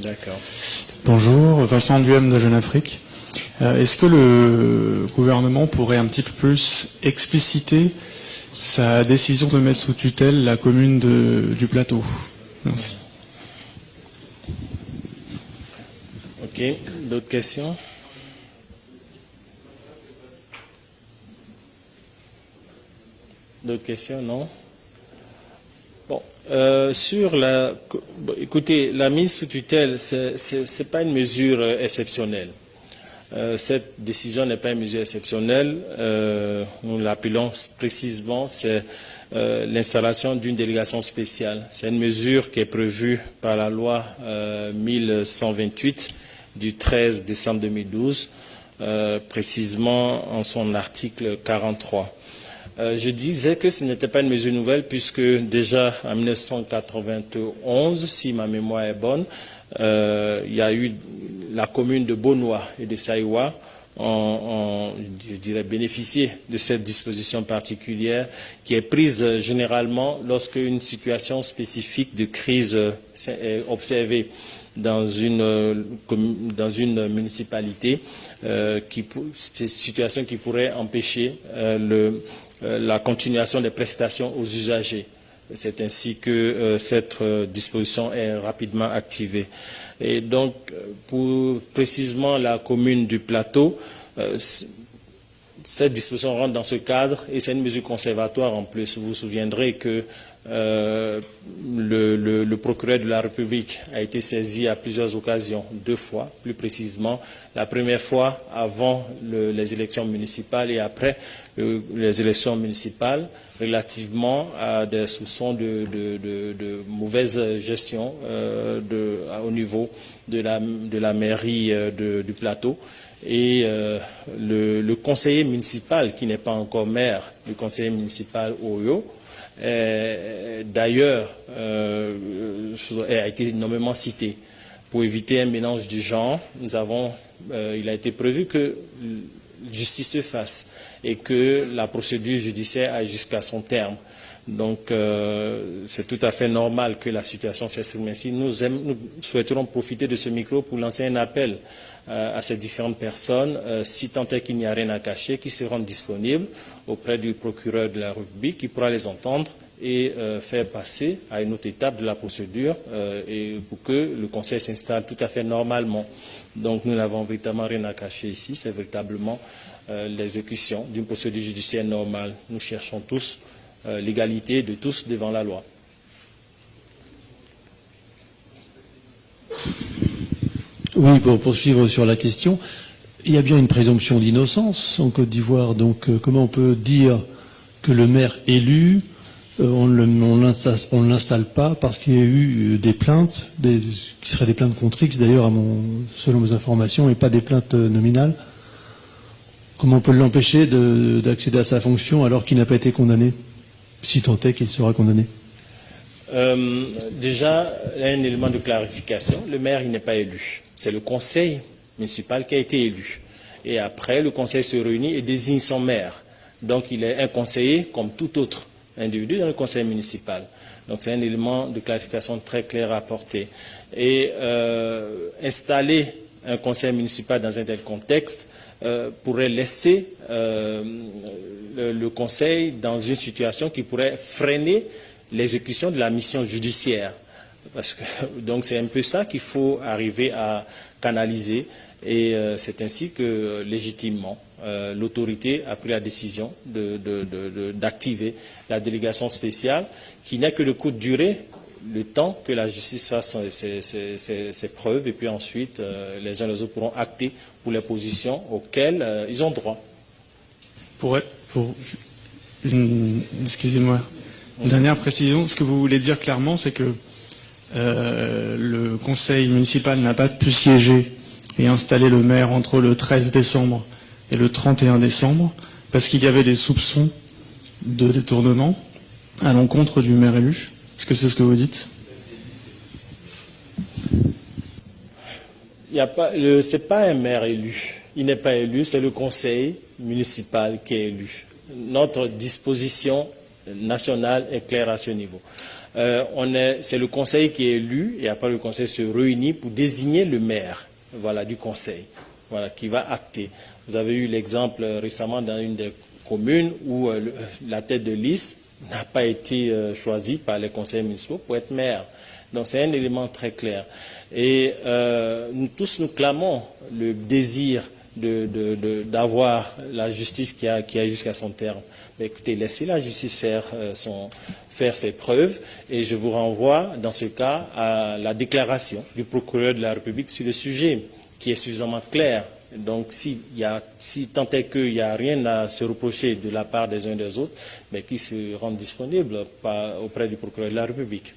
D'accord. Bonjour, Vincent Duhem de Jeune Afrique. Est-ce que le gouvernement pourrait un petit peu plus expliciter sa décision de mettre sous tutelle la commune du Plateau? Merci. Ok, d'autres questions? D'autres questions, non? Bon, écoutez, la mise sous tutelle, c'est pas une mesure exceptionnelle. Cette décision n'est pas une mesure exceptionnelle. Nous l'appelons précisément, c'est l'installation d'une délégation spéciale. C'est une mesure qui est prévue par la loi 1128 du 13 décembre 2012, précisément en son article 43. Je disais que ce n'était pas une mesure nouvelle puisque déjà en 1991, si ma mémoire est bonne, il y a eu la commune de Bonois et de Saïwa je dirais, bénéficié de cette disposition particulière qui est prise généralement lorsque une situation spécifique de crise est observée dans une municipalité, situation qui pourrait empêcher la continuation des prestations aux usagers. C'est ainsi que cette disposition est rapidement activée. Et donc, pour précisément la commune du Plateau, cette disposition rentre dans ce cadre et c'est une mesure conservatoire en plus. Vous vous souviendrez que le procureur de la République a été saisi à plusieurs occasions, 2 fois plus précisément. La première fois avant les élections municipales et après les élections municipales relativement à des soupçons de mauvaise gestion au niveau de la mairie du Plateau. Et le conseiller municipal, qui n'est pas encore maire, le conseiller municipal Oyo, d'ailleurs, a été nommément cité. Pour éviter un mélange du genre, il a été prévu que justice se fasse et que la procédure judiciaire aille jusqu'à son terme. Donc, c'est tout à fait normal que la situation s'exprime ainsi. Nous souhaiterons profiter de ce micro pour lancer un appel à ces différentes personnes, si tant est qu'il n'y a rien à cacher, qui seront disponibles auprès du procureur de la République, qui pourra les entendre et faire passer à une autre étape de la procédure et pour que le Conseil s'installe tout à fait normalement. Donc, nous n'avons véritablement rien à cacher ici, c'est véritablement l'exécution d'une procédure judiciaire normale. Nous cherchons tous l'égalité de tous devant la loi. Oui, pour poursuivre sur la question, il y a bien une présomption d'innocence en Côte d'Ivoire. Donc, comment on peut dire que le maire élu, on ne l'installe pas parce qu'il y a eu des plaintes, qui seraient des plaintes contre X, d'ailleurs, selon mes informations, et pas des plaintes nominales. Comment on peut l'empêcher d'accéder à sa fonction alors qu'il n'a pas été condamné, si tant est qu'il sera condamné? Déjà, un élément de clarification, le maire, il n'est pas élu. C'est le conseil municipal qui a été élu. Et après, le conseil se réunit et désigne son maire. Donc, il est un conseiller comme tout autre individu dans le conseil municipal. Donc, c'est un élément de clarification très clair à apporter. Et installer un conseil municipal dans un tel contexte pourrait laisser le conseil dans une situation qui pourrait freiner l'exécution de la mission judiciaire. Donc c'est un peu ça qu'il faut arriver à canaliser et c'est ainsi que légitimement l'autorité a pris la décision d'activer la délégation spéciale qui n'a que de courte durée, le temps que la justice fasse ses preuves et puis ensuite les uns et les autres pourront acter pour les positions auxquelles ils ont droit. Excusez-moi. Une dernière précision, ce que vous voulez dire clairement, c'est que le conseil municipal n'a pas pu siéger et installer le maire entre le 13 décembre et le 31 décembre parce qu'il y avait des soupçons de détournement à l'encontre du maire élu. Est-ce que c'est ce que vous dites? Ce n'est pas un maire élu. Il n'est pas élu, c'est le conseil municipal qui est élu. Notre disposition nationale est claire à ce niveau. c'est le conseil qui est élu et après le conseil se réunit pour désigner le maire, voilà, du conseil, voilà, qui va acter. Vous avez eu l'exemple récemment dans une des communes où la tête de liste n'a pas été choisie par les conseils municipaux pour être maire. Donc c'est un élément très clair. Et nous tous nous clamons le désir d'avoir la justice qui a jusqu'à son terme. Mais écoutez, laissez la justice faire ses preuves et je vous renvoie dans ce cas à la déclaration du procureur de la République sur le sujet qui est suffisamment claire. Donc si tant est qu'il n'y a rien à se reprocher de la part des uns et des autres, mais qu'ils se rendent disponibles auprès du procureur de la République.